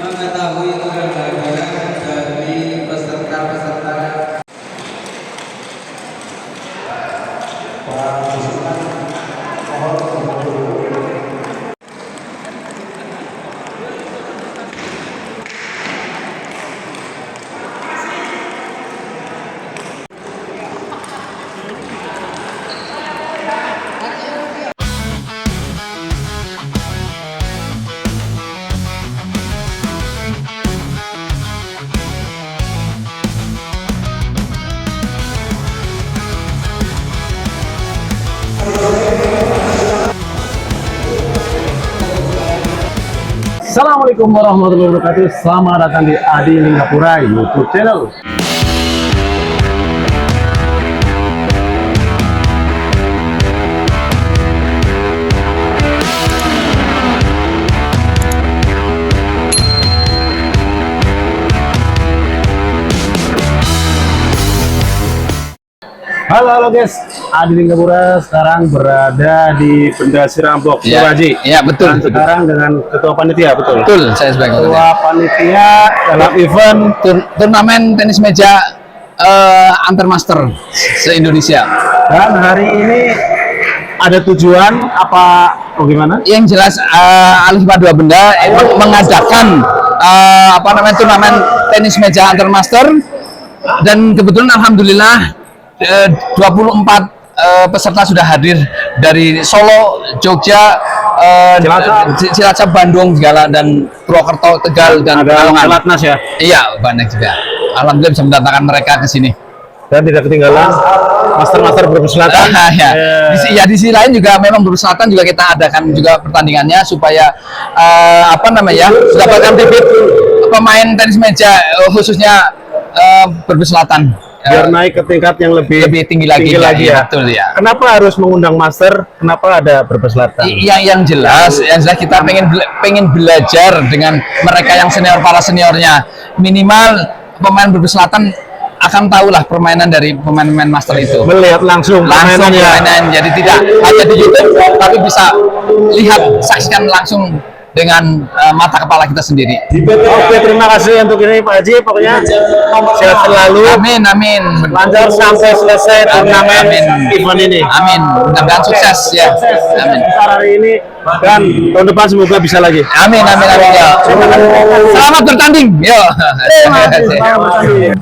Mengetahui keberadaan dari peserta-peserta Assalamualaikum warahmatullahi wabarakatuh. Selamat datang di Adi Lingapura YouTube channel. Halo guys, Adi Lingapura sekarang berada di Bendasi Rampok, Ya, Haji. ya betul. Dan sekarang dengan ketua panitia, betul? Betul, saya sebagai Ketua panitia dalam event turnamen tenis meja antar master se-Indonesia. dan hari ini ada tujuan apa bagaimana? Yang jelas Alif Dua Benda mengadakan turnamen tenis meja antar master, dan kebetulan alhamdulillah 24 peserta sudah hadir dari Solo, Jogja, Cilacap, Bandung segala, dan Purwokerto, Tegal, dan Ada Pekalongan. pelatnas ya, Iya, banyak juga. Alhamdulillah bisa mendatangkan mereka ke sini. dan tidak ketinggalan master-master berkeselatan. Ya di sisi lain juga memang berselatan juga kita adakan juga pertandingannya supaya mendapatkan bibit pemain tenis meja khususnya berselatan. Biar naik ke tingkat yang lebih tinggi lagi ya. Betul ya. Kenapa harus mengundang master? Kenapa ada berkeselatan? Yang jelas kita pengen belajar dengan mereka yang para seniornya. Minimal pemain berselatan akan tahulah permainan dari pemain-pemain master itu. Melihat langsung permainan, jadi tidak hanya di YouTube tapi bisa saksikan langsung dengan mata kepala kita sendiri. Oke, terima kasih untuk ini Pak Haji. Pokoknya sehat selalu. Amin. Lancar sampai selesai turnamen event ini. Amin. Mudah-mudahan sukses ya. Amin. Hari ini dan tahun depan semoga bisa lagi. Amin. Ya. Selamat bertanding. Yo. Terima kasih.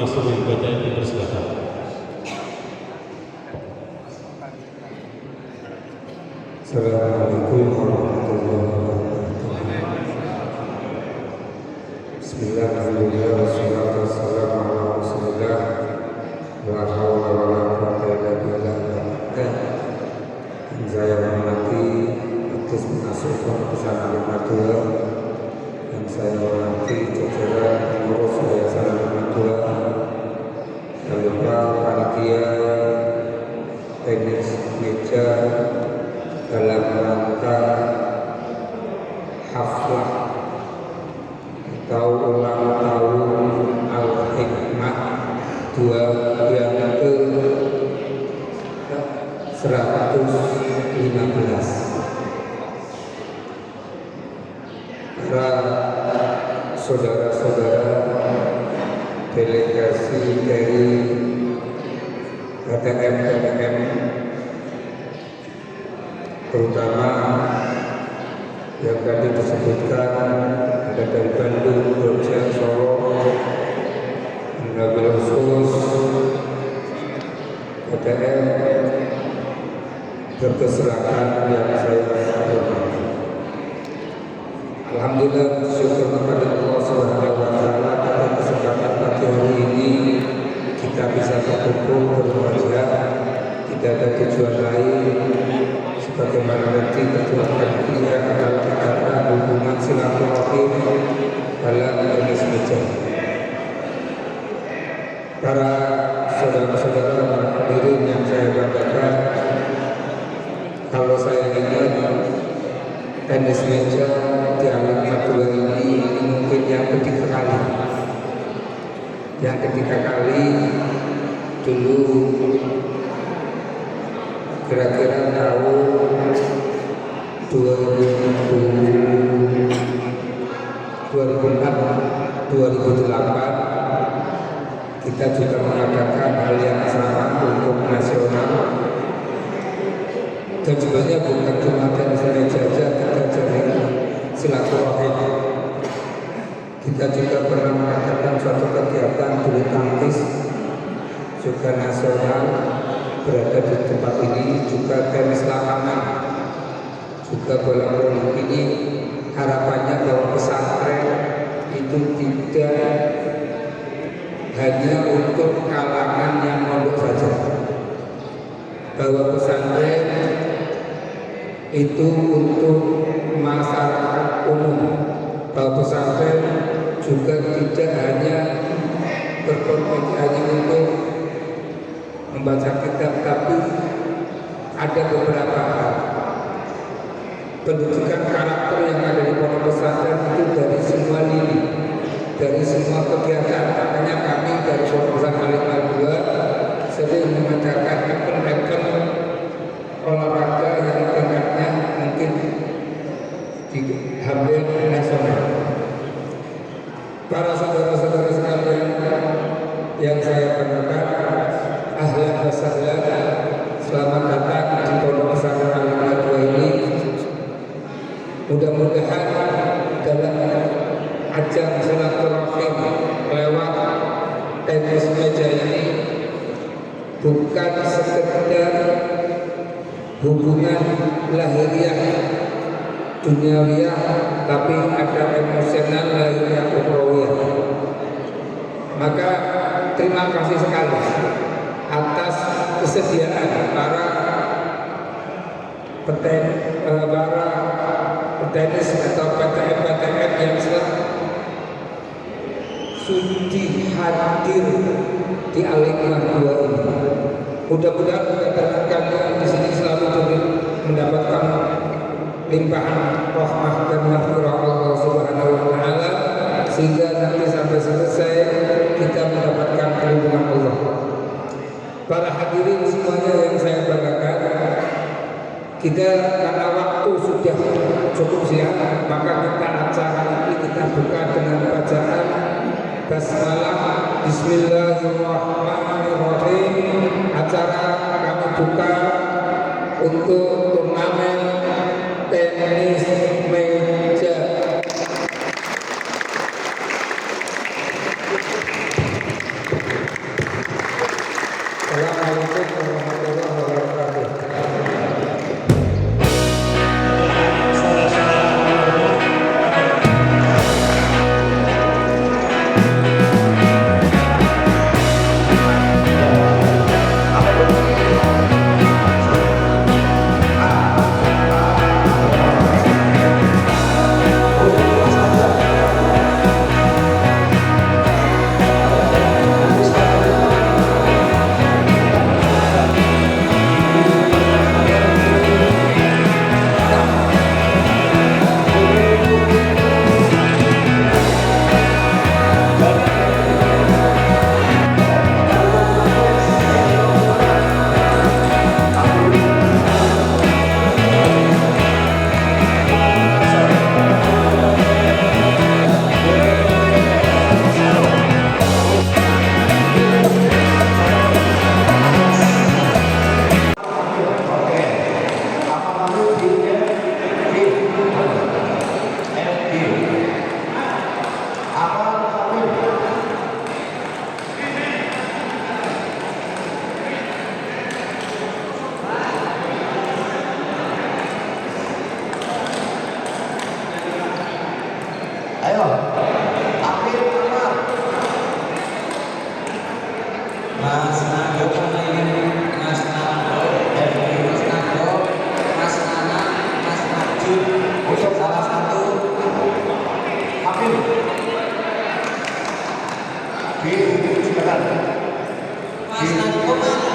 langsung ibadah dipersilakan. Assalamualaikum warahmatullahi wabarakatuh. Bismillahirrahmanirrahim. Wassalatu wassalamu ala Rasulillah. La haula wa la quwwata illa billah. Yang saya hormati atas pengasuhan pesan Alimatullah, yang saya hormati jajaran pengurus Yayasan Alimatullah, dan lupa panitia teknis meja dalam rangka haflah atau ulang tahun Al-Hikmah yang ke 115. Para saudara-saudara delegasi dari KTM terutama yang tadi disebutkan ada dari Bandung, Jogja, Solo, Nabil Khusus, KTM, berkeserakan yang saya hormati. Alhamdulillah, syukur kepada Allah Subhanahu wa Ta'ala pada kesempatan pagi hari ini kita bisa berkumpul berwajah, tidak ada tujuan lain sebagaimana nanti ketua panitia adalah karena hubungan silaturahim dalam jenis meja. Para saudara-saudara hadirin yang saya banggakan, kalau saya ingat tenis meja di Alimatullah ini mungkin yang ketiga kali. Yang ketiga kali dulu kira-kira tahun 2008 kita juga mengadakan hal yang sama untuk nasional, dan sebenarnya bukan cuma tenis meja saja, kita jadi silaturahim. Kita juga pernah mengadakan suatu kegiatan bulu tangkis juga nasional berada di tempat ini, juga tenis lapangan, juga bola voli. Ini harapannya bahwa pesantren itu tidak hanya untuk kalangan yang mondok saja, bahwa pesantren itu untuk masyarakat umum, bahwa pesantren juga tidak hanya berpotensi hanya untuk membaca kitab, tapi ada beberapa hal. Pendidikan karakter yang ada di pondok pesantren itu dari semua lini, dari semua kegiatan. Makanya kami dari pondok pesantren Al-Iman sering mengadakan event-event olahraga yang tingkatnya mungkin hampir nasional. Para saudara-saudara sekalian yang saya banggakan, ahlan wa sahlan, selamat datang di pondok pesantren Al-Iman ini. Mudah-mudahan dalam ajang silaturahim lewat tenis meja ini bukan sekedar hubungan lahiriah duniawiah, tapi ada emosional lahiriah ukhrawiyah. Maka terima kasih sekali atas kesediaan para petenis atau PTM yang sudi hadir di Al-Hikmah 2 ini. Mudah-mudahan kami di sini selalu mendapatkan limpahan rahmah dan maghfirah Allah Subhanahu wa Ta'ala, sehingga nanti sampai selesai kita mendapatkan perlindungan Allah. Para hadirin semuanya yang saya banggakan, kita karena waktu sudah cukup siang, maka kita acara ini kita buka dengan bacaan basmalah Bismillahirrahmanirrahim. Acara kami buka untuk turnamen tenis meja. warahmatullahi wabarakatuh. Mas Nando pemain Mas Nando, Mas Nando, Mas Nana, Mas Najib, salah satu. Mas Nando mana?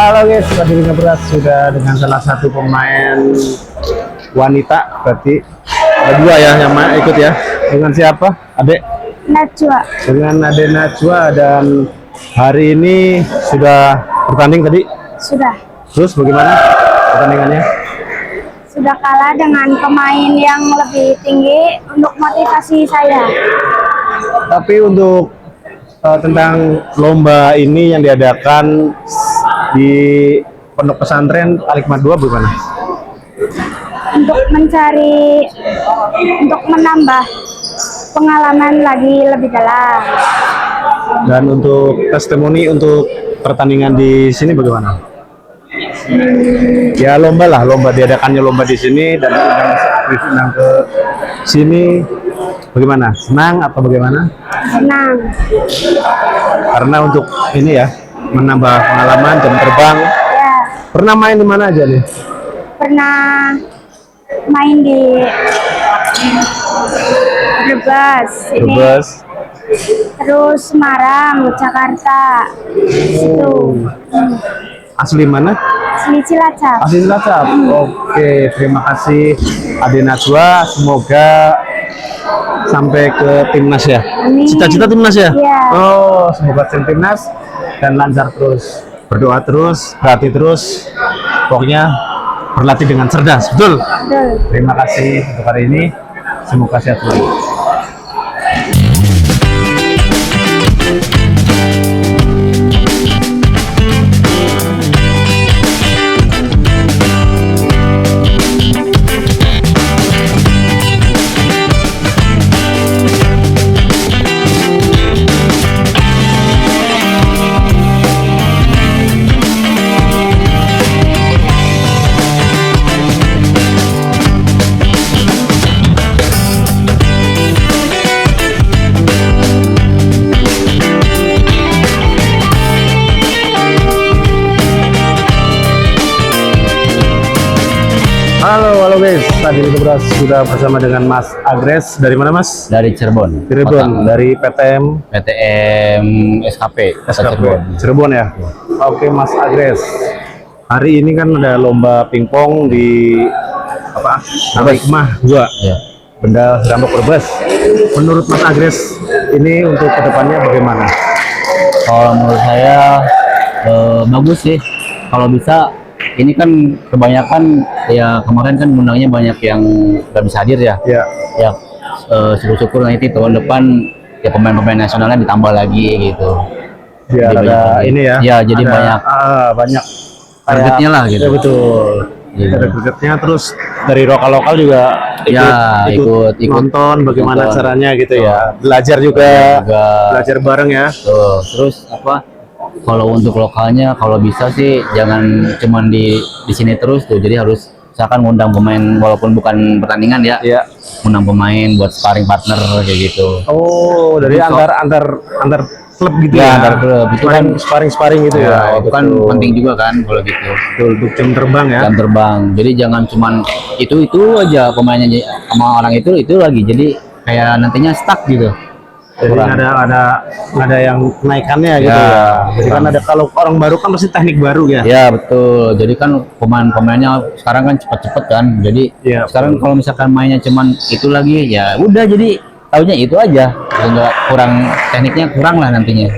Halo guys, tadi Beras sudah dengan salah satu pemain wanita, berarti ada dua ya yang ikut ya. Dengan siapa? Adek? Najwa. Dengan Ade Najwa, dan hari ini sudah bertanding tadi. Sudah. Terus bagaimana pertandingannya? Sudah kalah dengan pemain yang lebih tinggi untuk motivasi saya. Tapi untuk tentang lomba ini yang diadakan di Pondok Pesantren Al-Hikmah 2 bagaimana? Untuk menambah pengalaman lagi lebih dalam. Dan untuk testimoni untuk pertandingan di sini bagaimana? Ya lomba lah, lomba diadakannya lomba di sini dan undang ke sini bagaimana? Senang atau bagaimana? Senang. Karena untuk ini ya menambah pengalaman jam terbang. Ya, Pernah main di mana aja nih? pernah main di Brebes, ini, Brebes. terus Semarang, Jakarta, situ, Asli mana? Asli Cilacap. Asli Cilacap. Oke, terima kasih Ade Najwa. Semoga sampai ke timnas ya. Amin. Cita-cita timnas ya? Iya. Oh, semoga timnas dan lancar terus. Berdoa terus, berlatih terus. Pokoknya berlatih dengan cerdas, betul? Betul. Terima kasih untuk hari ini. Semoga sehat selalu. Halo guys, tadi Beras sudah bersama dengan Mas Agres. Dari mana Mas? Dari Cirebon. Cirebon, dari PTM PTM SKP. Cirebon ya. Oke Mas Agres, hari ini kan ada lomba pingpong di apa? Al-Hikmah 2. Ya. Benda Rambut Brebes. Menurut Mas Agres, ini untuk kedepannya bagaimana? Kalau menurut saya bagus sih. Kalau bisa, ini kan kebanyakan ya kemarin kan undangnya banyak yang nggak bisa hadir ya. Ya. Ya syukur-syukur nanti tahun depan ya pemain-pemain nasionalnya ditambah lagi gitu. Ya Jadi ada banyak- ini ya. Ya, jadi ada, banyak banyak targetnya lah gitu. Ya betul. Iya. Ada targetnya, terus dari lokal juga ikut nonton bagaimana nonton. caranya gitu Betul. ya. Belajar juga, Juga. belajar bareng ya. Tuh, terus apa? Kalau untuk lokalnya, kalau bisa sih jangan cuman di sini terus tuh. Jadi harus misalkan ngundang pemain walaupun bukan pertandingan ya. Iya. Ngundang pemain buat sparring partner kayak gitu. Oh, dari Jadi antar klub gitu Ya, ya. antar klub. Itu kan sparring gitu ya. itu kan betul. penting juga kan kalau gitu. Betul, untuk jam terbang ya. Jam terbang. Jadi jangan cuman itu aja pemainnya sama orang itu lagi. Jadi kayak nantinya stuck gitu. Jadi Kurang. ada yang kenaikannya gitu Ya, ya. Jadi kan kurang. ada, kalau orang baru kan pasti teknik baru ya. Ya betul. Jadi kan pemainnya sekarang kan cepet-cepet kan. Jadi Iya, sekarang kalau misalkan mainnya cuman itu lagi, ya udah jadi taunya itu aja. Enggak kurang tekniknya kurang lah nantinya.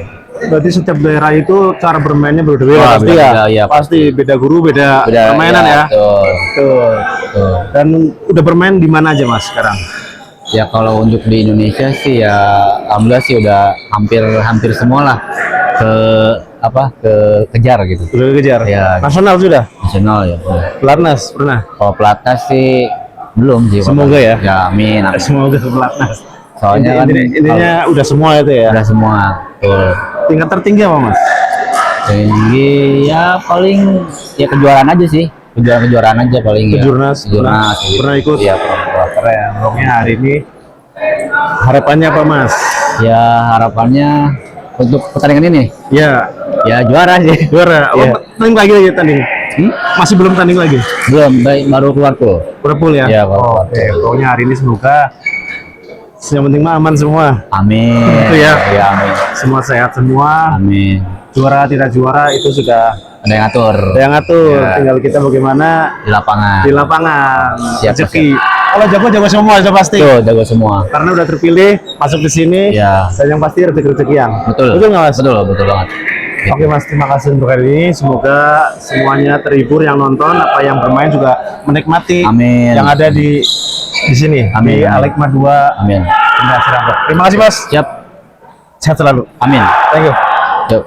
Berarti setiap daerah itu cara bermainnya berbeda Wah, pasti ya. beda-beda, ya, Pasti beda guru, beda permainan ya. Betul. Betul. Betul. Dan udah bermain di mana aja Mas sekarang? Ya kalau untuk di Indonesia sih ya alhamdulillah sih udah hampir semua lah kejar gitu. Udah kejar. Ya. Nasional sudah. Nasional ya. Pelatnas pernah. Kalau pelatnas sih belum sih. Semoga ya. Ya amin. Amin. Semoga ke pelatnas. Soalnya kan Intinya udah semua itu ya. udah semua. Betul. Tingkat tertinggi apa Mas? Tinggi ya paling ya kejuaraan aja sih. Kejuaraan aja paling ya. Kejurnas. Kejurnas. gitu. Pernah ikut? Iya, pernah. Keren. Pokoknya hari ini harapannya apa Mas? Ya harapannya untuk pertandingan ini Ya, ya juara sih. juara. Oh, Iya. tanding lagi tanding. Masih belum tanding lagi. Belum, baru keluar tuh. Liverpool ya? Ya, baru keluar. Oke, pokoknya hari ini semoga Yang penting mah aman semua. Amin. Itu ya. Ya, amin. Semua sehat semua. Amin. Juara tidak juara itu sudah Ada yang ngatur ada yang ngatur. Ya. Tinggal kita bagaimana di lapangan. di lapangan. Siap, Rezeki. Kalau jago semua sudah pasti. Tuh, jago semua. Karena udah terpilih masuk di sini. Ya. Dan yang pasti rezeki yang. Betul. Betul nggak Mas? Betul banget. Oke Mas, terima kasih untuk hari ini. Semoga semuanya terhibur yang nonton, apa yang bermain juga menikmati. Amin. Yang ada di sini Amin. di Alikma 2. Amin. Bunda Cirebon. Terima kasih Mas. Siap. Sehat selalu. Amin. Thank you. Yuk.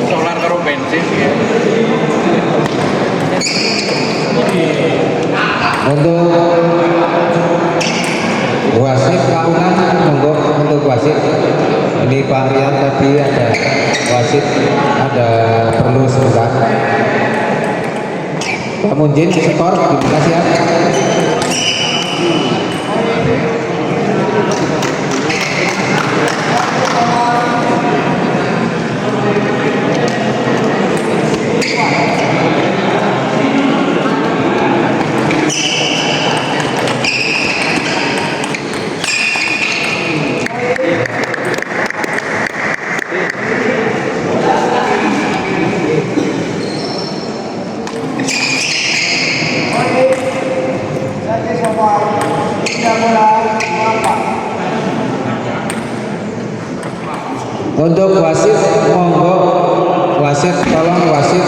Solar karo bensin ya. Untuk wasit lapangan, monggo untuk wasit. Ini Pak Rian tadi ada wasit, ada perlu sebentar. Pak Munjin skor gimana siap? Untuk wasit, monggo wasit, tolong wasit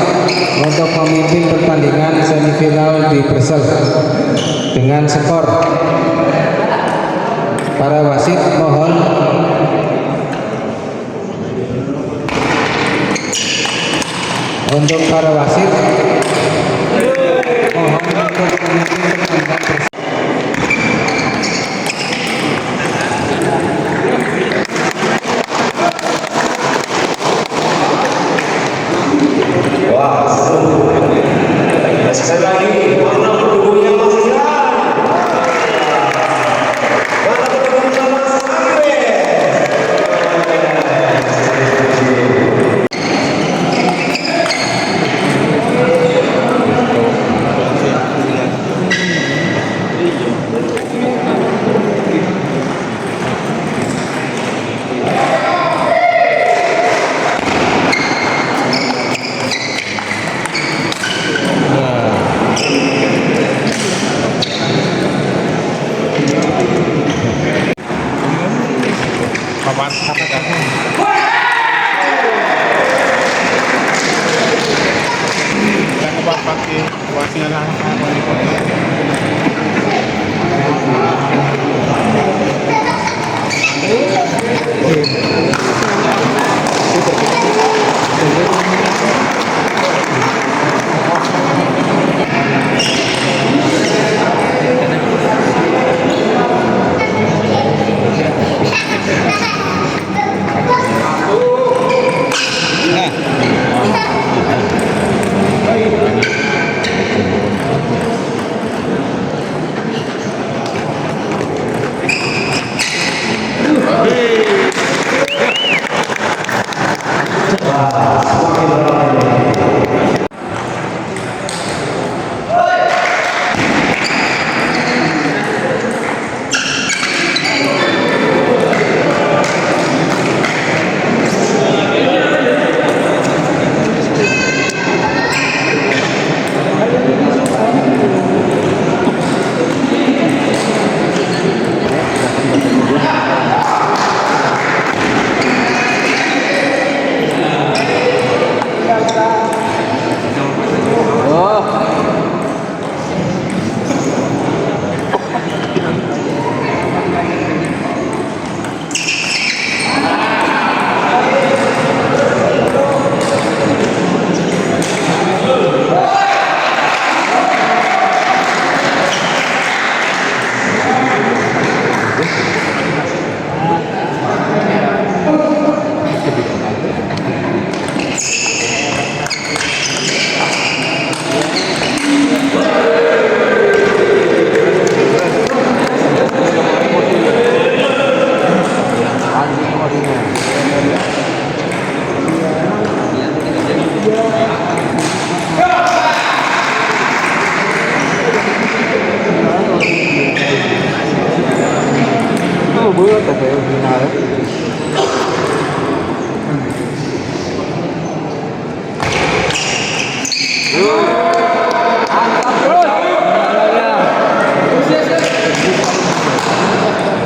untuk memimpin pertandingan semifinal di Bresel dengan skor. Para wasit mohon untuk para wasit mohon untuk memimpin pertandingan Bresel. Wah, seru. Sekali lagi, mana pendukungnya Mas Ian? Mana pendukungnya Mas Amir?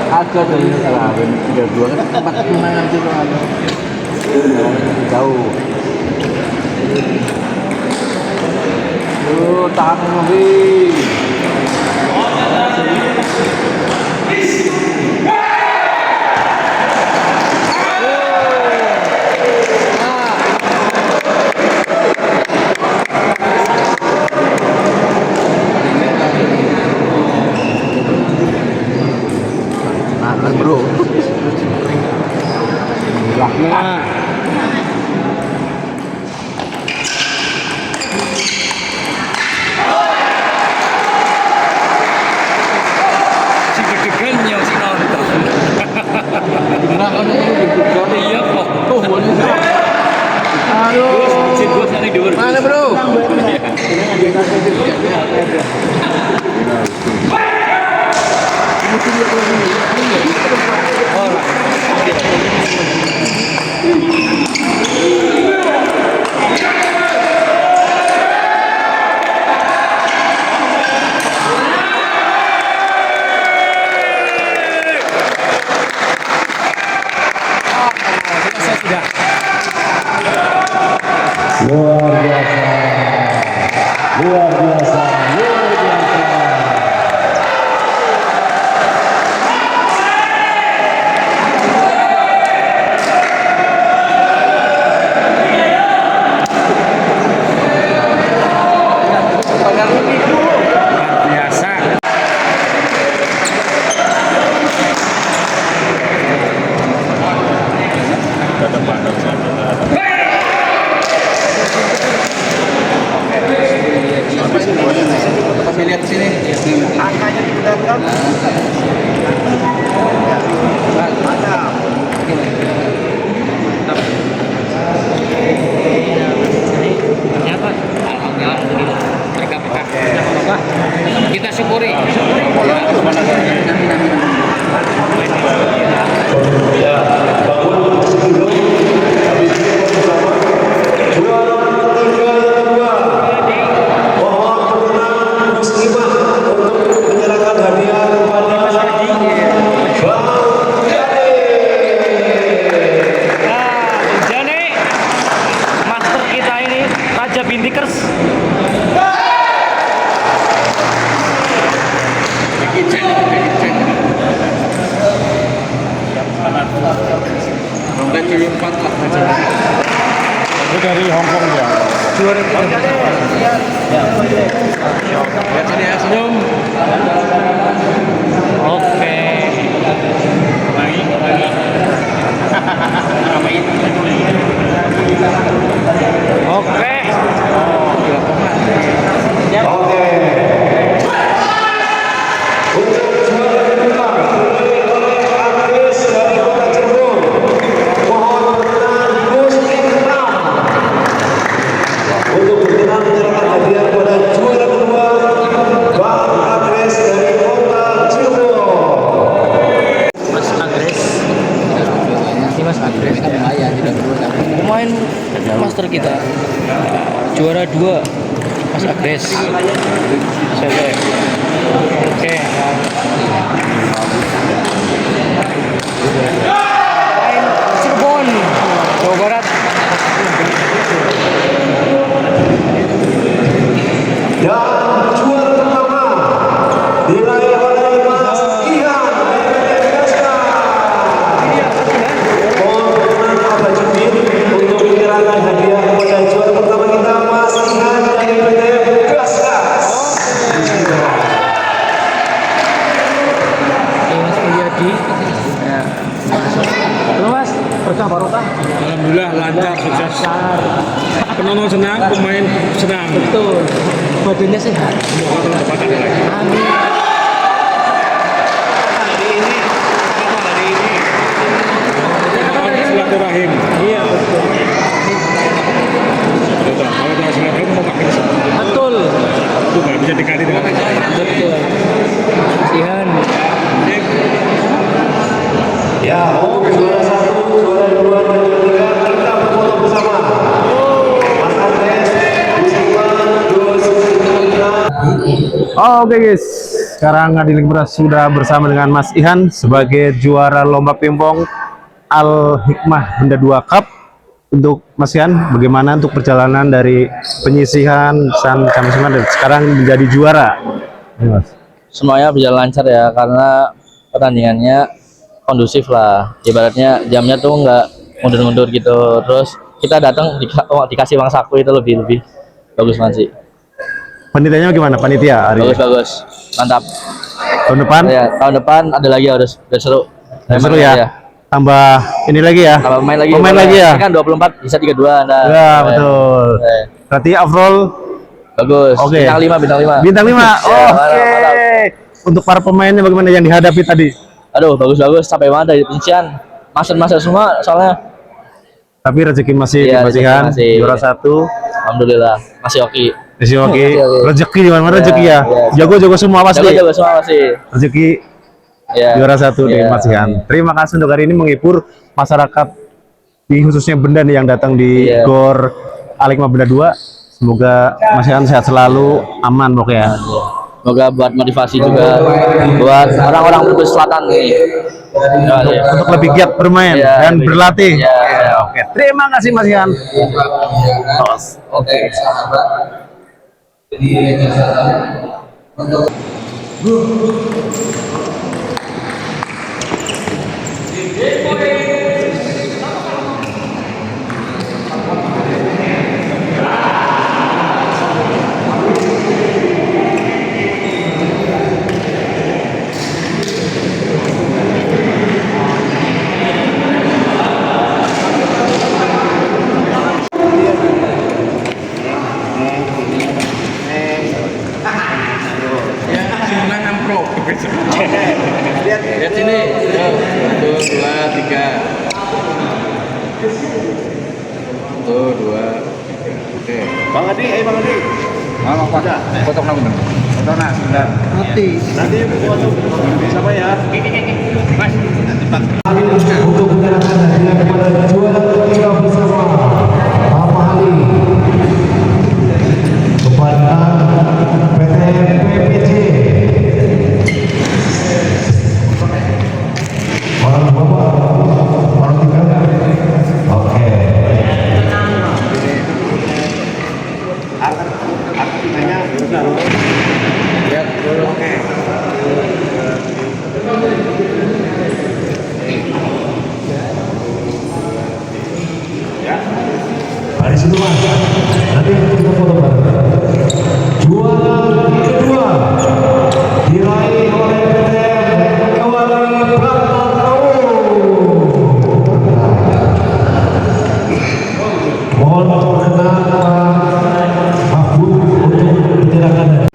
Ada dari salah 32 kan tempat kemenangan itu ada jauh. Tahan mobil. Bro, nah. Si deg-degan yang si nonton. Nah, kan itu Iya kok. tuh boleh. Aduh, Si bos yang di luar. mana bro? Luar biasa. Luar biasa. Luar biasa. Biasa. sore. Ya, bangun sebelum habis itu bersama juara tiga yang kedua. Mohon berkenan Mas Imam untuk menyerahkan hadiah kepada Bang Jane, master kita ini Raja Bintikers. Romblet 74 lah. Itu dari Hong Kong ya. Juara kita. Lihat sini ya, senyum. Oke. Lagi. Oke. Oke. Untuk juara kedua oleh artis dari Kota Cirebon. Mohon berkenan Gus Ikram untuk berkenan menyerahkan hadiah kepada juara kedua Bang Agres dari Kota Cirebon. Mas Agres. Ini Mas Agres kan lumayan tidak pemain master kita. Juara 2 Mas Agres. Saya. Oke. Main Cirebon, Jawa Barat. Dan juara pertama diraih oleh Mas Ihan dari Gaska. Mohon berkenan Abah Judin untuk menyerahkan hadiah kepada juara pertama kita Mas Ihan dari PT Gaska. Mas Mulyadi. Halo Mas, berkah barokah. Alhamdulillah lancar, sukses. Penonton senang, pemain senang. Betul. Badannya sehat. Amin. Silaturahim. Iya betul. Kalau tidak silaturahim mau pakai Betul. itu nggak bisa dikali dengan Betul. Kasihan. Ya, untuk juara 1, juara 2, dan juara 3 kita berfoto bersama. Mas Andres, Gus Iman, Gus Ikram. Oke guys, sekarang Ngadiling Beras sudah bersama dengan Mas Ihan sebagai juara lomba pingpong Al Hikmah Benda 2 Cup. Untuk Mas Ihan, bagaimana untuk perjalanan dari penyisihan sampai sekarang menjadi juara? Ini Mas. Semuanya berjalan lancar ya, karena pertandingannya kondusif lah. Ibaratnya jamnya tuh nggak mundur-mundur gitu. Terus kita datang dikasih uang saku, itu lebih bagus banget sih. Panitianya gimana? Panitia hari ini? Bagus, mantap. Tahun depan? Ya, tahun depan ada lagi, harus seru. Seru ya? Tambah ini lagi ya? Tambah pemain lagi. Pemain lagi ya? Ini kan 24 bisa 32. Nah, Ya betul. Berarti overall bagus. Oke. Bintang 5. bintang 5. Ya, Oke. mantap. Untuk para pemainnya bagaimana yang dihadapi tadi? Aduh, bagus. Sampai mana dari penyisian. Master semua soalnya. Tapi rezeki masih Iya, masih rezeki kan masih. juara 1. Alhamdulillah, masih oke. Masih oke. Masih oke. Rezeki di mana rezeki ya? Iya. Jago semua pasti. Jago semua masih. Rezeki Ya. juara 1 di Iya. Mas Ihan. Terima kasih untuk hari ini menghibur masyarakat di khususnya Benda nih yang datang di Iya. Gor Al Hikmah Benda 2. Semoga Mas Ihan sehat selalu, aman pokoknya. Semoga buat motivasi juga buat orang-orang Brebes Selatan nih. Ya. Untuk lebih giat bermain Iya, dan lebih- berlatih. Iya. Ya, oke. Terima kasih Mas Ihan. Oke. Lihat sini. 1, 2, 3. 1, 2. Oke. Bang Adi, Bang Adi. Potong nama. Foto nak sebentar. Nanti foto sama ya. Mas, nanti Pak. Untuk menyerahkan hadiah kepada juara ketiga bersama Bapak Ali kepada PT PPJ. Orang bapak, orang tiga. Oke. Di situ mas, nanti kita foto bareng. Juara kedua diraih oleh PT Kewali Pratama. Mohon perkenan Pak Mahfud untuk menyerahkan.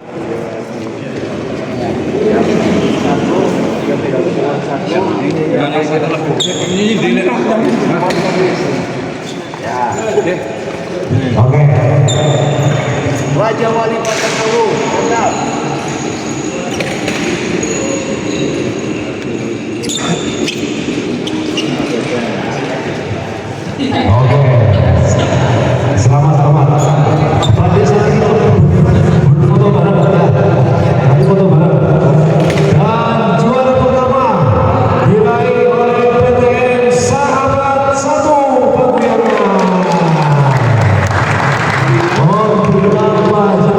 Oke. Raja Wali Pratama, mantap. Oke. Selamat. Pada saat itu berfoto bareng ya. Nanti foto bareng. Dan juara pertama diraih oleh PTN Sahabat 1 Paguyana. Mohon berkenan Pak Haji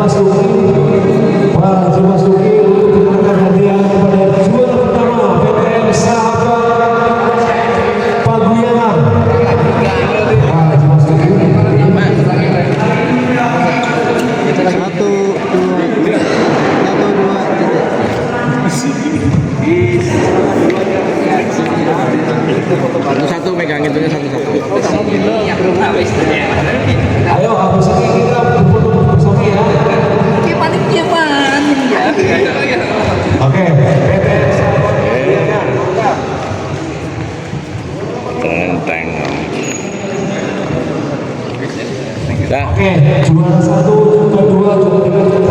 Masuki untuk menyerahkan hadiah kepada juara pertama PTN Sahabat Paguyana. Pak Haji Masuki. Satu megangin itu satu-satu. Ayo habis ini kita berfoto bersama ya. Oke, PTN Sahabat Paguyana. Tenteng. Oke, juara 1, juara 2, juara 3,